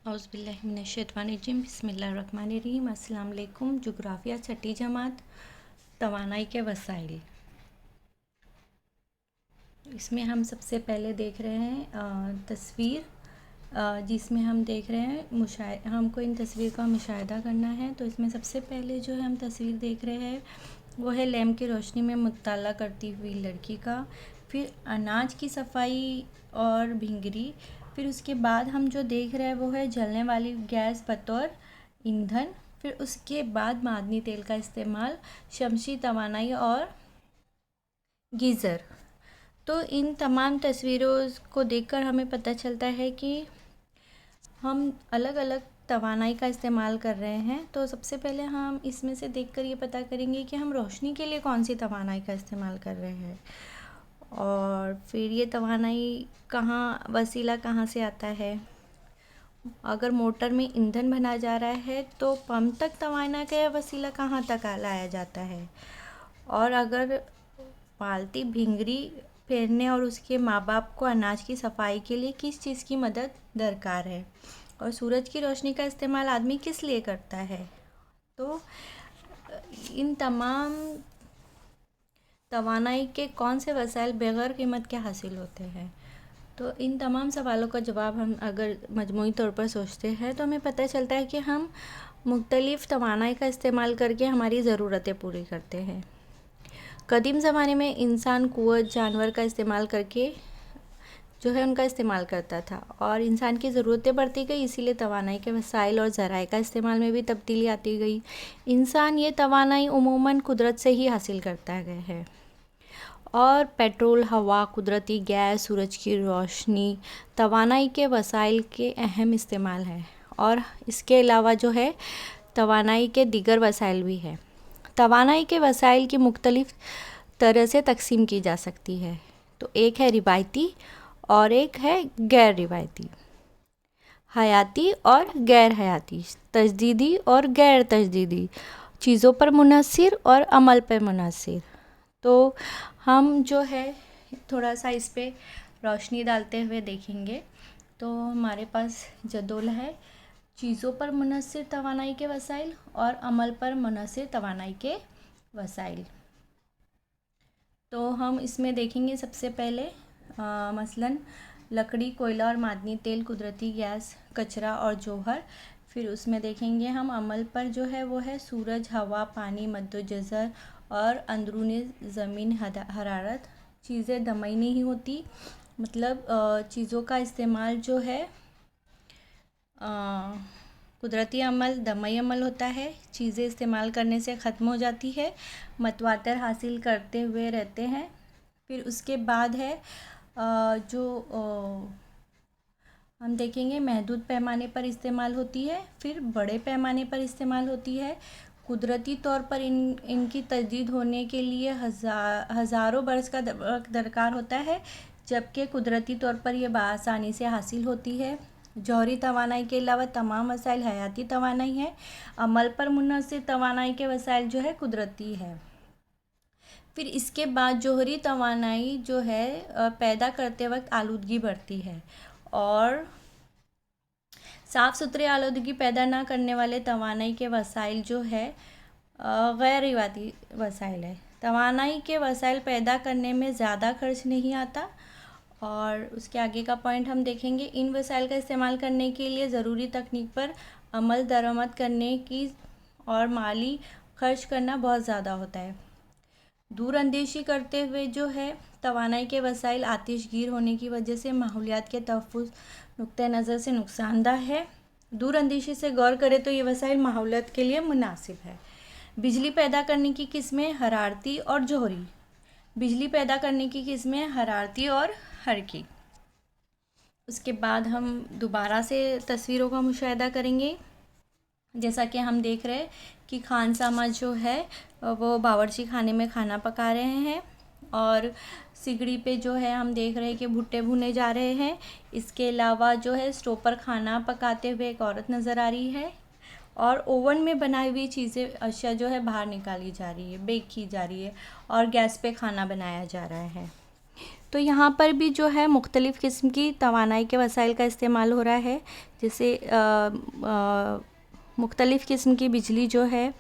औज़ुबिल्लाहिमिनश्शैतानिर्रजीम बिस्मिल्लाहिर्रहमानिर्रहीम। अस्सलाम वालेकुम। जुग्राफ़िया छठी जमात, तवानाई के वसाइल। इसमें हम सबसे पहले देख रहे हैं तस्वीर, जिसमें हम देख रहे हैं हमको इन तस्वीर का मुशाहिदा करना है। तो इसमें सबसे पहले जो है हम तस्वीर देख रहे हैं वो है लैम्प की रोशनी में मुत्ताला करती हुई लड़की का, फिर अनाज की सफाई और भिंगरी, फिर उसके बाद हम जो देख रहे हैं वो है जलने वाली गैस बतौर ईंधन, फिर उसके बाद मादनी तेल का इस्तेमाल, शमसी तवानाई और गीज़र। तो इन तमाम तस्वीरों को देखकर हमें पता चलता है कि हम अलग अलग तवानाई का इस्तेमाल कर रहे हैं। तो सबसे पहले हम इसमें से देखकर ये पता करेंगे कि हम रोशनी के लिए कौन सी तवानाई का इस्तेमाल कर रहे हैं, और फिर ये तवानाई वसीला कहाँ से आता है। अगर मोटर में ईंधन भरा जा रहा है तो पंप तक तवानाई का वसीला कहाँ तक लाया जाता है, और अगर पालती भिंगरी फेरने और उसके माँ बाप को अनाज की सफाई के लिए किस चीज़ की मदद दरकार है, और सूरज की रोशनी का इस्तेमाल आदमी किस लिए करता है। तो इन तमाम तवानाई के कौन से वसाइल बग़ैर कीमत के हासिल होते हैं। तो इन तमाम सवालों का जवाब हम अगर मजमूई तौर पर सोचते हैं तो हमें पता चलता है कि हम मुख्तलिफ़ तवानाई का इस्तेमाल करके हमारी ज़रूरतें पूरी करते हैं। कदीम ज़माने में इंसान कुव्वत जानवर का इस्तेमाल करके जो है उनका इस्तेमाल करता था, और इंसान की ज़रूरतें बढ़ती गई, इसीलिए तवानाई के वसाइल और ज़राए का इस्तेमाल में भी तब्दीली आती गई। इंसान ये तवानाई उमूमन कुदरत से ही हासिल करता है, और पेट्रोल, हवा, कुदरती गैस, सूरज की रोशनी तवानाई के वसाइल के अहम इस्तेमाल हैं। और इसके अलावा जो है तवानाई के दीगर वसाइल भी हैं। तवानाई के वसाइल की मुख्तलिफ़ तरह से तकसीम की जा सकती है। तो एक है रिवायती और एक है गैर रिवायती, हयाती और गैर हयाती, तजदीदी और गैर तजदीदी, चीज़ों पर मुनहसिर और अमल पर मुनहसिर। तो हम जो है थोड़ा सा इस पे रोशनी डालते हुए देखेंगे। तो हमारे पास जदोल है चीज़ों पर मुनहसिर तवानाई के वसाइल और अमल पर मुनहसिर तवानाई के वसाइल। तो हम इसमें देखेंगे सबसे पहले मसलन लकड़ी, कोयला और मादनी तेल, कुदरती गैस, कचरा और जौहर। फिर उसमें देखेंगे हम अमल पर जो है वो है सूरज, हवा, पानी, मद्दोजज़र और अंदरूनी ज़मीन हरारत। चीज़ें दमई नहीं होती, मतलब चीज़ों का इस्तेमाल जो है कुदरती अमल दमई अमल होता है, चीज़ें इस्तेमाल करने से ख़त्म हो जाती है, मतवातर हासिल करते हुए रहते हैं। फिर उसके बाद है जो हम देखेंगे महदूद पैमाने पर इस्तेमाल होती है, फिर बड़े पैमाने पर इस्तेमाल होती है। कुदरती तौर पर इनकी तजदीद होने के लिए हज़ारों बरस का वक्त दरकार होता है, जबकि कुदरती तौर पर यह बआसानी से हासिल होती है। जौहरी तवानाई के अलावा तमाम वसाइल हयाती तवानाई है। अमल पर मुनहसिर तवानाई के वसाइल जो है कुदरती है। फिर इसके बाद जौहरी तवानाई जो है पैदा करते वक्त आलूदगी बढ़ती है, और साफ़ सुथरी आलूदगी पैदा ना करने वाले तवानाई के वसाइल जो है गैर रिवायती वसाइल है। तवानाई के वसाइल पैदा करने में ज़्यादा खर्च नहीं आता, और उसके आगे का पॉइंट हम देखेंगे। इन वसाइल का इस्तेमाल करने के लिए ज़रूरी तकनीक पर अमल दरामद करने की और माली खर्च करना बहुत ज़्यादा होता है। दूरअंदेशी करते हुए जो है तवानाई के वसाइल आतिशगीर होने की वजह से माहौलियात के तहफ़्फ़ुज़ नुक्ते नज़र से नुकसानदा है। दूरअंदेशी से गौर करें तो ये वसाइल माहौलियात के लिए मुनासिब है। बिजली पैदा करने की किस्में हरारती और जौहरी। बिजली पैदा करने की किस्में हरारती और हरकी। उसके बाद हम दोबारा से तस्वीरों का मुशाहिदा करेंगे। जैसा कि हम देख रहे हैं कि खानसामा जो है वो बावर्ची खाने में खाना पका रहे हैं, और सिगड़ी पे जो है हम देख रहे हैं कि भुट्टे भुने जा रहे हैं। इसके अलावा जो है स्टोव पर खाना पकाते हुए एक औरत नज़र आ रही है, और ओवन में बनाई हुई चीज़ें अशिया जो है बाहर निकाली जा रही है, बेक की जा रही है, और गैस पे खाना बनाया जा रहा है। तो यहाँ पर भी जो है मुख्तलिफ़ किस्म की तवानाई के वसाइल का इस्तेमाल हो रहा है, जैसे मुख्तलिफ़ किस्म की बिजली जो है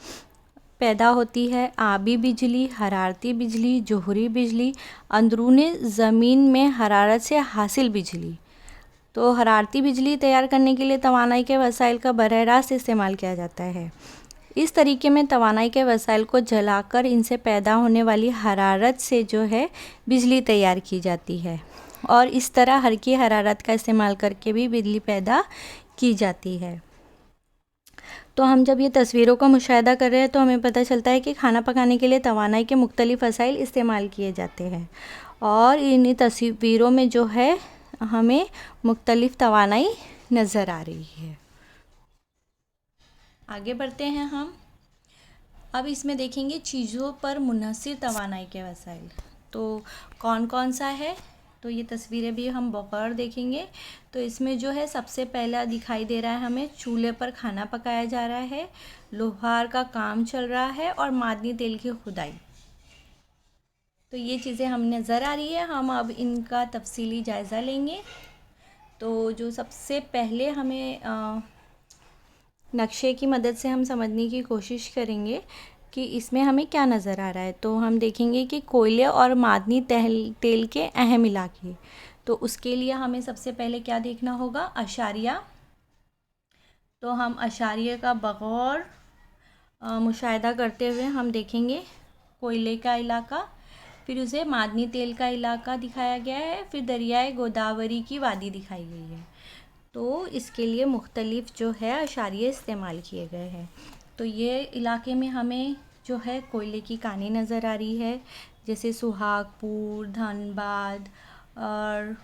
पैदा होती है। आबी बिजली, हरारती बिजली, जोहरी बिजली, अंदरूनी ज़मीन में हरारत से हासिल बिजली। तो हरारती बिजली तैयार करने के लिए तवानाई के वसाइल का बरह रास्त इस्तेमाल किया जाता है। इस तरीके में तवानाई के वसाइल को जलाकर इनसे पैदा होने वाली हरारत से जो है बिजली तैयार की जाती है, और इस तरह हल्की हरारत का इस्तेमाल करके भी बिजली पैदा की जाती है। तो हम जब ये तस्वीरों का मुशाहिदा कर रहे हैं तो हमें पता चलता है कि खाना पकाने के लिए तवानाई के मुख्तलिफ़ वसाइल इस्तेमाल किए जाते हैं, और इन तस्वीरों में जो है हमें मुख्तलिफ़ तवानाई नज़र आ रही है। आगे बढ़ते हैं हम। अब इसमें देखेंगे चीज़ों पर मुनहसिर तवानाई के वसाइल तो कौन कौन सा है। तो ये तस्वीरें भी हम बगौर देखेंगे। तो इसमें जो है सबसे पहला दिखाई दे रहा है हमें चूल्हे पर खाना पकाया जा रहा है, लोहार का काम चल रहा है और मादनी तेल की खुदाई। तो ये चीज़ें हमें नज़र आ रही है। हम अब इनका तफसीली जायज़ा लेंगे। तो जो सबसे पहले हमें नक्शे की मदद से हम समझने की कोशिश करेंगे कि इसमें हमें क्या नज़र आ रहा है। तो हम देखेंगे कि कोयले और मादनी तेल के अहम इलाके। तो उसके लिए हमें सबसे पहले क्या देखना होगा, अशारिया। तो हम अशारिया का बगौर मुशाहिदा करते हुए हम देखेंगे कोयले का इलाका, फिर उसे मादनी तेल का इलाका दिखाया गया है, फिर दरियाए गोदावरी की वादी दिखाई गई है। तो इसके लिए मुख्तलिफ़ जो है अशारिये इस्तेमाल किए गए हैं। तो ये इलाके में हमें जो है कोयले की कानें नज़र आ रही है, जैसे सुहागपुर, धनबाद और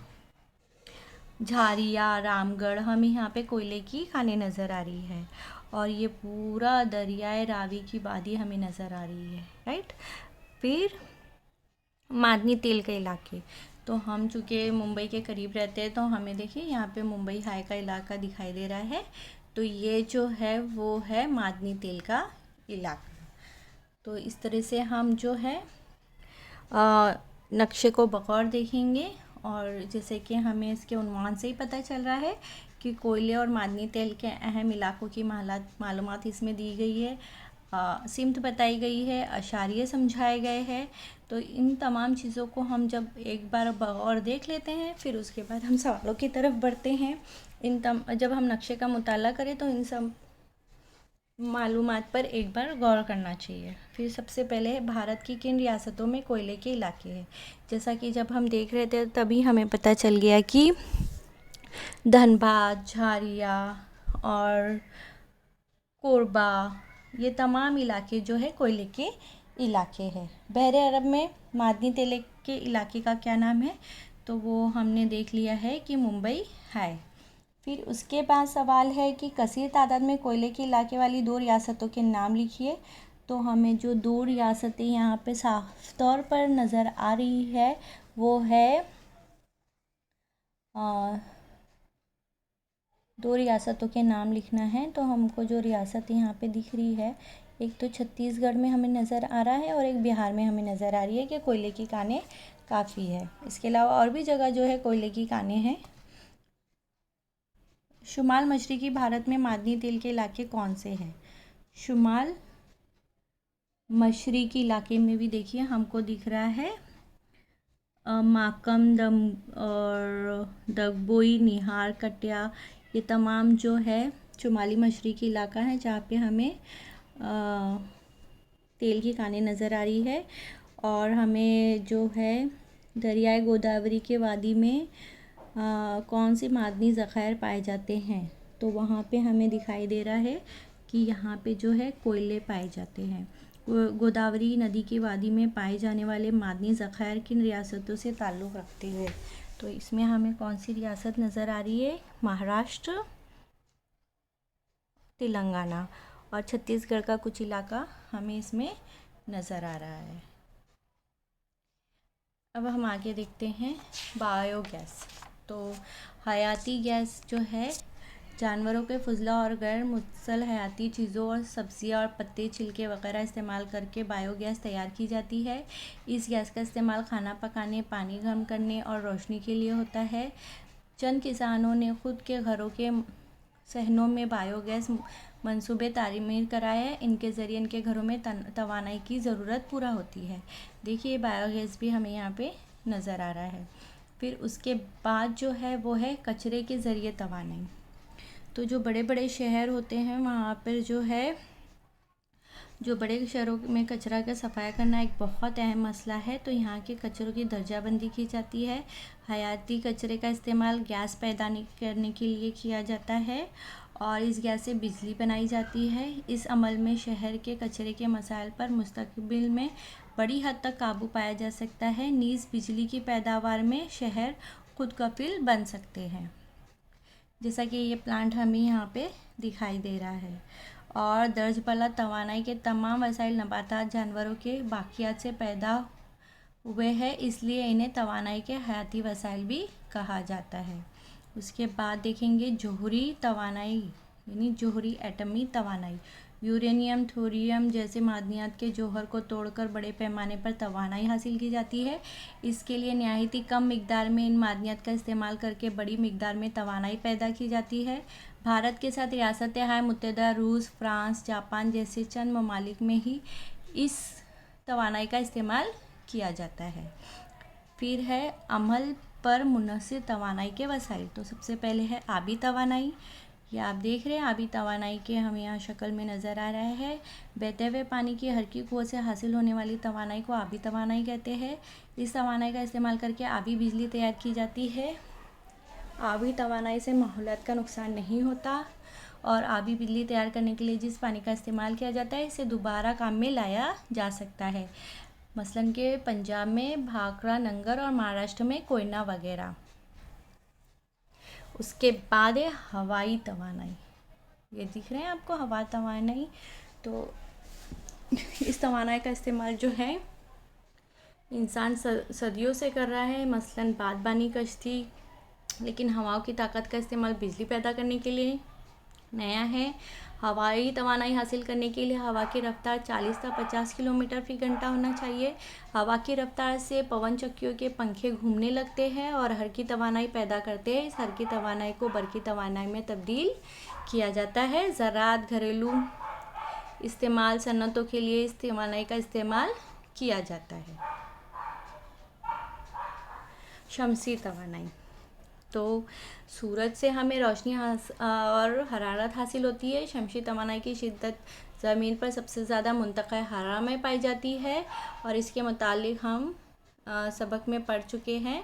झारिया, रामगढ़, हमें यहाँ पे कोयले की खानें नज़र आ रही है। और ये पूरा दरियाए रावी की वादी हमें नज़र आ रही है, राइट। फिर मादनी तेल के इलाके, तो हम चूँकि मुंबई के करीब रहते हैं तो हमें देखिए यहाँ पे मुंबई हाई का इलाका दिखाई दे रहा है। तो ये जो है वो है मादनी तेल का इलाका। तो इस तरह से हम जो है नक्शे को बगौर देखेंगे, और जैसे कि हमें इसके उन्वान से ही पता चल रहा है कि कोयले और मादनी तेल के अहम इलाकों की मालूमात इसमें दी गई है, सिमत बताई गई है, अशारिये समझाए गए हैं। तो इन तमाम चीज़ों को हम जब एक बार बगौर देख लेते हैं, फिर उसके बाद हम सवालों की तरफ बढ़ते हैं। जब हम नक्शे का मुताला करें तो इन सब मालूमात पर एक बार गौर करना चाहिए। फिर सबसे पहले भारत की किन रियासतों में कोयले के इलाके हैं। जैसा कि जब हम देख रहे थे तभी हमें पता चल गया कि धनबाद, झारिया और कोरबा, ये तमाम इलाके जो है कोयले के इलाके हैं। बहरे अरब में मादनी तेल के इलाके का क्या नाम है, तो वो हमने देख लिया है कि मुंबई है। फिर उसके बाद सवाल है कि कसीर तादाद में कोयले के इलाके वाली 2 रियासतों के नाम लिखिए। तो हमें जो 2 रियासतें यहाँ पे साफ तौर पर नज़र आ रही है वो है 2 रियासतों के नाम लिखना है। तो हमको जो रियासत यहाँ पे दिख रही है, एक तो छत्तीसगढ़ में हमें नज़र आ रहा है और एक बिहार में हमें नज़र आ रही है कि कोयले की कानें काफ़ी है। इसके अलावा और भी जगह जो है कोयले की कानें हैं। शुमाल मशरक़ी भारत में मादनी तेल के इलाके कौन से हैं। शुमाल मशरक़ी इलाके में भी देखिए हमको दिख रहा है माकम, दम और दगबोई, निहार, कटिया, ये तमाम जो है शुमाली मशरक़ी इलाका है जहाँ पे हमें तेल की कानें नज़र आ रही है। और हमें जो है दरियाए गोदावरी के वादी में कौन से मादनी ज़ख़ायर पाए जाते हैं, तो वहाँ पे हमें दिखाई दे रहा है कि यहाँ पे जो है कोयले पाए जाते हैं। गोदावरी नदी की वादी में पाए जाने वाले मादनी ज़ख़ायर किन रियासतों से ताल्लुक़ रखते हैं, तो इसमें हमें कौन सी रियासत नज़र आ रही है, महाराष्ट्र, तेलंगाना और छत्तीसगढ़ का कुछ इलाका हमें इसमें नज़र आ रहा है। अब हम आगे देखते हैं बायोगैस। तो हयाती गैस जो है जानवरों के फुजला और गैर मुतसल हयाती चीज़ों और सब्जियां और पत्ते छिलके वगैरह इस्तेमाल करके बायोगैस तैयार की जाती है। इस गैस का इस्तेमाल खाना पकाने, पानी गर्म करने और रोशनी के लिए होता है। चंद किसानों ने खुद के घरों के सहनों में बायोगैस मंसूबे तामीर कराए हैं। इनके ज़रिए इनके घरों में तवानाई की ज़रूरत पूरा होती है। देखिए बायोगैस भी हमें यहाँ पे नज़र आ रहा है। फिर उसके बाद जो है वो है कचरे के ज़रिए तवानाई। तो जो बड़े बड़े शहर होते हैं वहाँ पर जो बड़े शहरों में कचरा का सफाया करना एक बहुत अहम मसला है। तो यहाँ के कचरों की दर्जाबंदी की जाती है। हयाती कचरे का इस्तेमाल गैस पैदा करने के लिए किया जाता है और इस गैस से बिजली बनाई जाती है। इस अमल में शहर के कचरे के मसाइल पर मुस्तकबिल में बड़ी हद तक काबू पाया जा सकता है। नीज़ बिजली की पैदावार में शहर खुद कफील बन सकते हैं, जैसा कि ये प्लांट हमें यहाँ पे दिखाई दे रहा है। और दर्ज बला तवानाई के तमाम वसाइल नबातात जानवरों के बाकियात से पैदा हुए हैं, इसलिए इन्हें तवानाई के हयाती वसाइल भी कहा जाता है। उसके बाद देखेंगे जोहरी तवानाई यानी जोहरी एटमी तवानाई। यूरेनियम, थोरियम जैसे मादनियात के जौहर को तोड़कर बड़े पैमाने पर तवानाई हासिल की जाती है। इसके लिए नहायत ही कम मिकदार में इन मादनियात का इस्तेमाल करके बड़ी मिकदार में तवानाई पैदा की जाती है। भारत के साथ रियासत-ए मुत्तहिदा, रूस, फ्रांस, जापान जैसे चंद ममालिक में ही इस तवानाई का इस्तेमाल किया जाता है। फिर है अमल पर मुनहसर तवानाई के वसाइल। तो सबसे पहले है आबी तवानाई। ये आप देख रहे हैं आबी तवानाई के हमें यहाँ शक्ल में नज़र आ रहा है। बहते हुए पानी की हल्की कुव्वत से हासिल होने वाली तवानाई को आबी तवानाई कहते हैं। इस तवानाई का इस्तेमाल करके आबी बिजली तैयार की जाती है। आबी तवानाई से माहौलियात का नुकसान नहीं होता और आबी बिजली तैयार करने के लिए जिस पानी का इस्तेमाल किया जाता है इसे दोबारा काम में लाया जा सकता है, मसलन के पंजाब में भाखड़ा, नंगर और महाराष्ट्र में कोयना वगैरह। उसके बाद है हवाई तवानाई। ये दिख रहे हैं आपको हवा तवानाई। तो इस तवानाई का इस्तेमाल जो है इंसान सदियों से कर रहा है, मसलन बागबानी, कश्ती। लेकिन हवाओं की ताकत का इस्तेमाल बिजली पैदा करने के लिए नया है। हवाई तवानाई हासिल करने के लिए हवा की रफ्तार 40 से 50 किलोमीटर फी घंटा होना चाहिए। हवा की रफ्तार से पवन चक्कियों के पंखे घूमने लगते हैं और हल्की तवानाई पैदा करते हैं। इस हल्की तवानाई को बरकी तवानाई में तब्दील किया जाता है। ज़राअत, घरेलू इस्तेमाल, सन्नतों के लिए इस तवानाई का इस्तेमाल किया जाता है। शमसी तवानाई। तो सूरज से हमें रोशनी और हरारत हासिल होती है। शमसी तवानाई की शिद्दत ज़मीन पर सबसे ज़्यादा मुंतक़ा हरारत में पाई जाती है और इसके मुतालिक हम सबक में पढ़ चुके हैं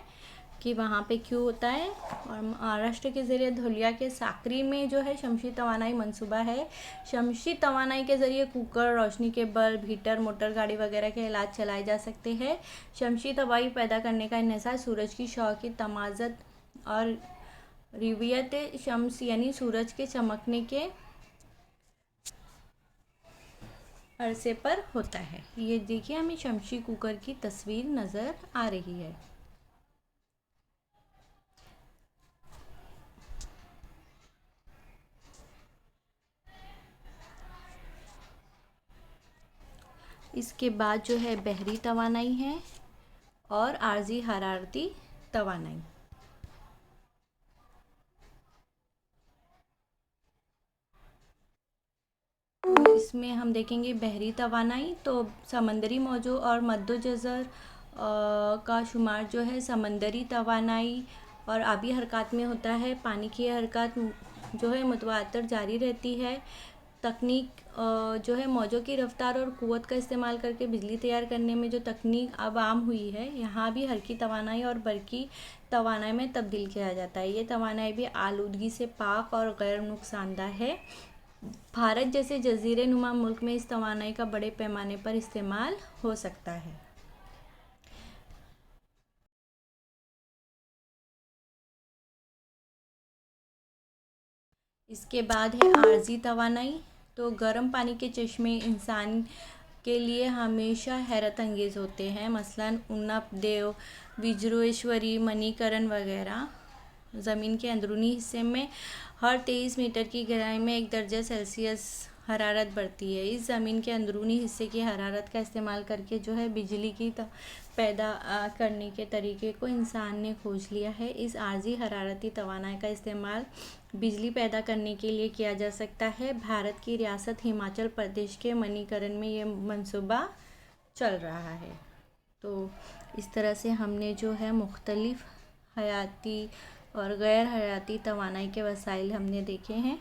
कि वहाँ पे क्यों होता है। और महाराष्ट्र के ज़रिए धुलिया के साकरी में जो है शमसी तवानाई मंसूबा है। शमसी तवानाई के ज़रिए कुकर, रोशनी के बल्ब, हीटर, मोटर गाड़ी वगैरह के इलाज चलाए जा सकते हैं। शमसी तवानाई पैदा करने का इन्हिसार सूरज की शौ की तमाज़त और रिवियत शम्स यानी सूरज के चमकने के अरसे पर होता है। ये देखिए हमें शमसी कुकर की तस्वीर नज़र आ रही है। इसके बाद जो है बहरी तवानाई है और आर्जी हरारती तवानाई। इसमें हम देखेंगे बहरी तवानाई। तो समंदरी मौजों और मद्दोजज़र का शुमार जो है समंदरी तवानाई और आबी हरकत में होता है। पानी की हरकत जो है मुतवातर जारी रहती है। तकनीक जो है मौजों की रफ्तार और क़ुव्वत का इस्तेमाल करके बिजली तैयार करने में जो तकनीक अब आम हुई है, यहाँ भी हल्की तवानाई और बरकी तवानाई में तब्दील किया जाता है। ये तवानाई भी आलूदगी से पाक और गैर नुकसानदा है। भारत जैसे जज़ीरे नुमा मुल्क में इस तवानाई का बड़े पैमाने पर इस्तेमाल हो सकता है। इसके बाद है आर्जी तवानाई। तो गर्म पानी के चश्मे इंसान के लिए हमेशा हैरत अंगेज़ होते हैं, मसलन उन्नत देव, विजृएश्वरी, मणिकरण वगैरह। ज़मीन के अंदरूनी हिस्से में हर 23 मीटर की गहराई में 1 दर्जा सेल्सियस हरारत बढ़ती है। इस ज़मीन के अंदरूनी हिस्से की हरारत का इस्तेमाल करके जो है बिजली की पैदा करने के तरीके को इंसान ने खोज लिया है। इस आर्जी हरारती तवानाई का इस्तेमाल बिजली पैदा करने के लिए किया जा सकता है। भारत की रियासत हिमाचल प्रदेश के मणिकरण में ये मंसूबा चल रहा है। तो इस तरह से हमने जो है मुख्तलिफ हयाती और गैर हयाती तवानाई के वसाइल हमने देखे हैं।